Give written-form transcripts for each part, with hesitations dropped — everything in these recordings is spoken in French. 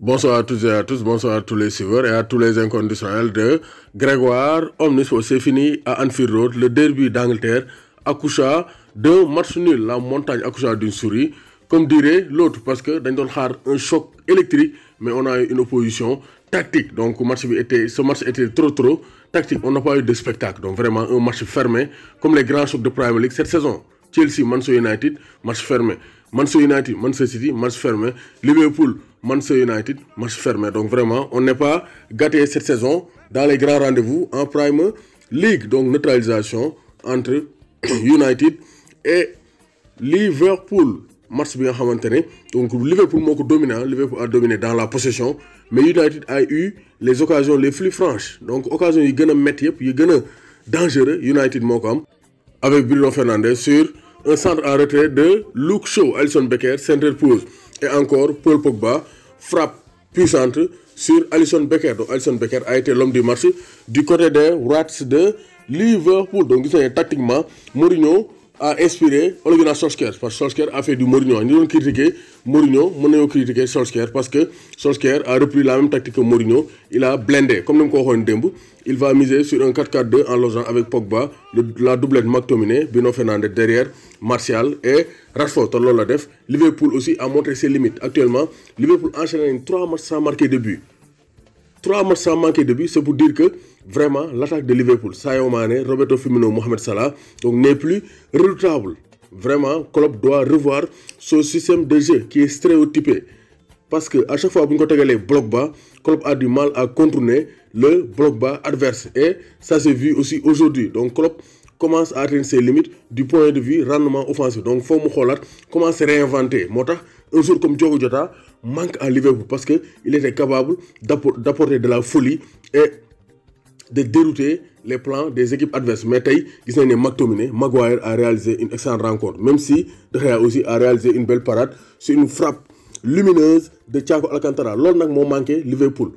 Bonsoir à toutes et à tous, bonsoir à tous les suiveurs et à tous les inconditionnels de Grégoire Omnisport. C'est fini à Anfield Road, le derby d'Angleterre accoucha d'un match nul. La montagne accoucha d'une souris, comme dirait l'autre, parce que nous avons un choc électrique, mais on a eu une opposition tactique. Donc ce match était trop tactique. On n'a pas eu de spectacle. Donc vraiment un match fermé, comme les grands chocs de Premier League cette saison. Chelsea, Manchester United, match fermé. Manchester United, Manchester City, match fermé. Liverpool, Manchester United, match fermé. Donc vraiment, on n'est pas gâté cette saison dans les grands rendez-vous en Premier League. Donc neutralisation entre United et Liverpool. Match bien xamantene. Donc Liverpool moko dominant, Liverpool a dominé dans la possession, mais United a eu les occasions les plus franches. Donc occasion yi gëna metti yépp, yi gëna dangereux, United moko am avec Bruno Fernandes sur un centre en retrait de Luke Shaw, Alisson Becker, s'interpose et encore Paul Pogba frappe puissante sur Alisson Becker. Donc Alisson Becker a été l'homme du match du côté des Rats de Liverpool. Donc tactiquement, Mourinho a inspiré Ole Gunnar Solskjaer parce que Solskjaer a fait du Mourinho. Nous avons critiqué Mourinho, nous avons critiqué Solskjaer parce que Solskjaer a repris la même tactique que Mourinho. Il a blindé, comme nous l'avons dit, il va miser sur un 4-4-2 en logeant avec Pogba, la doublette McTominay, Bruno Fernandes derrière, Martial et Rashford. Liverpool aussi a montré ses limites. Actuellement, Liverpool enchaîne 3 matchs sans marquer de but. 3 matchs sans manquer de but, c'est pour dire que vraiment l'attaque de Liverpool, Sadio Mané, Roberto Firmino, Mohamed Salah, donc n'est plus redoutable. Vraiment, Klopp doit revoir son système de jeu qui est stéréotypé. Parce que à chaque fois que vous avez les blocs bas, Klopp a du mal à contourner le bloc bas adverse. Et ça s'est vu aussi aujourd'hui. Donc Klopp commence à atteindre ses limites du point de vue rendement offensif. Donc il faut comment se réinventer. Un jour comme Diogo Jota manque à Liverpool parce qu'il était capable d'apporter de la folie et de dérouter les plans des équipes adverses. Mais McTominay, Maguire a réalisé une excellente rencontre. Même si De Gea aussi a réalisé une belle parade sur une frappe lumineuse de Thiago Alcantara. L'autre n'a pas manqué Liverpool.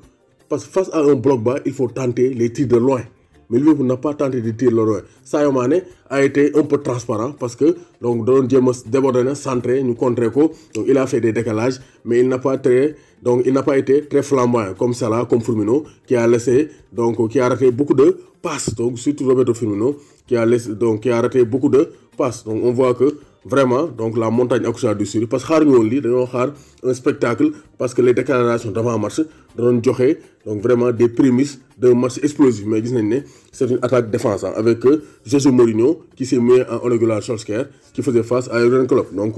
Parce que face à un bloc bas, il faut tenter les tirs de loin. Mais Liverpool n'a pas tenté de tirer de loin. Sadio Mané a été un peu transparent parce que donc Don James débordé, centré, nous contré ko. Donc il a fait des décalages, mais il n'a pas été très flamboyant comme Salah, comme Firmino qui a raté beaucoup de passes. Donc surtout Roberto Firmino qui a raté beaucoup de passes. Donc on voit que vraiment donc la montagne accoucha du souris parce que un spectacle parce que les déclarations d'avant match donnent donc vraiment des prémices d'un match explosif. Mais c'est une attaque défense avec José Mourinho qui s'est mis en Ole Gunnar Solskjaer qui faisait face à Jürgen Klopp. Donc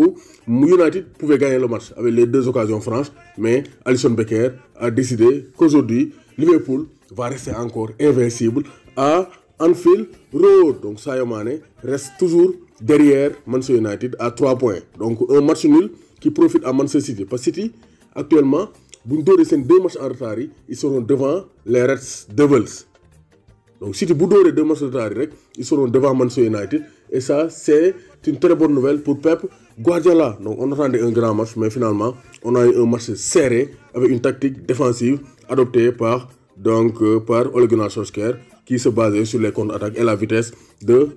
United pouvait gagner le match avec les 2 occasions franches, mais Alisson Becker a décidé qu'aujourd'hui Liverpool va rester encore invincible à Anfield Road. Donc Sadio Mané reste toujours derrière Manchester United à 3 points. Donc un match nul qui profite à Manchester City. Parce que City, actuellement, si ils ont 2 matchs en retard, ils seront devant les Reds Devils. Donc City, si ils 2 matchs en retard, ils seront devant Manchester United. Et ça, c'est une très bonne nouvelle pour Pep Guardiola. Donc on attendait un grand match, mais finalement, on a eu un match serré avec une tactique défensive adoptée par Ole Gunnar Solskjaer qui se basait sur les contre-attaques et la vitesse de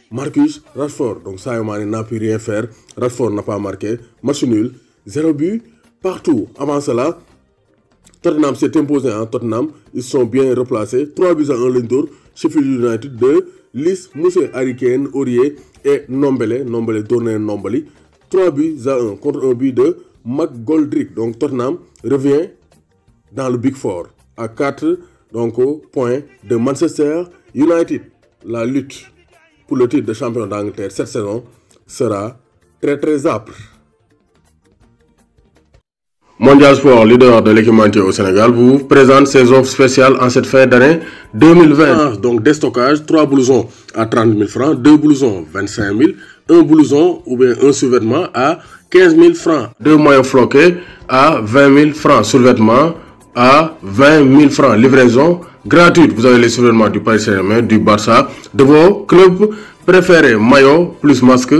Marcus Rashford. Donc Sadio Mané n'a pu rien faire. Rashford n'a pas marqué. Match nul. 0 but partout. Avant cela, Tottenham s'est imposé en Tottenham. Ils sont bien replacés. 3 buts à 1 l'entour. Sheffield United de Lys Moussé, Harry Kane, Aurier et Nombele tourné Nombali. 3 buts à 1 contre un but de McGoldrick. Donc Tottenham revient dans le Big Four à 4 points de Manchester United. La lutte pour le titre de champion d'Angleterre cette saison sera très âpre. Mondial Sport, leader de l'équipementier au Sénégal, vous présente ses offres spéciales en cette fin d'année 2020. Donc déstockage, 3 blousons à 30 000 francs, 2 blousons 25 000, 1 blouson ou bien un sous-vêtement à 15 000 francs, 2 maillots floqués à 20 000 francs, sous-vêtements à 20 000 francs, livraison gratuite. Vous avez les sous-vêtements du Paris Saint-Germain, du Barça, de vos clubs préférés, maillot plus masque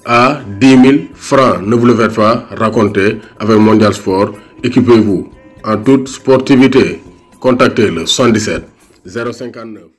à 10 000 francs. Ne vous le faites pas raconter avec Mondial Sport. Équipez-vous en toute sportivité. Contactez le 77 059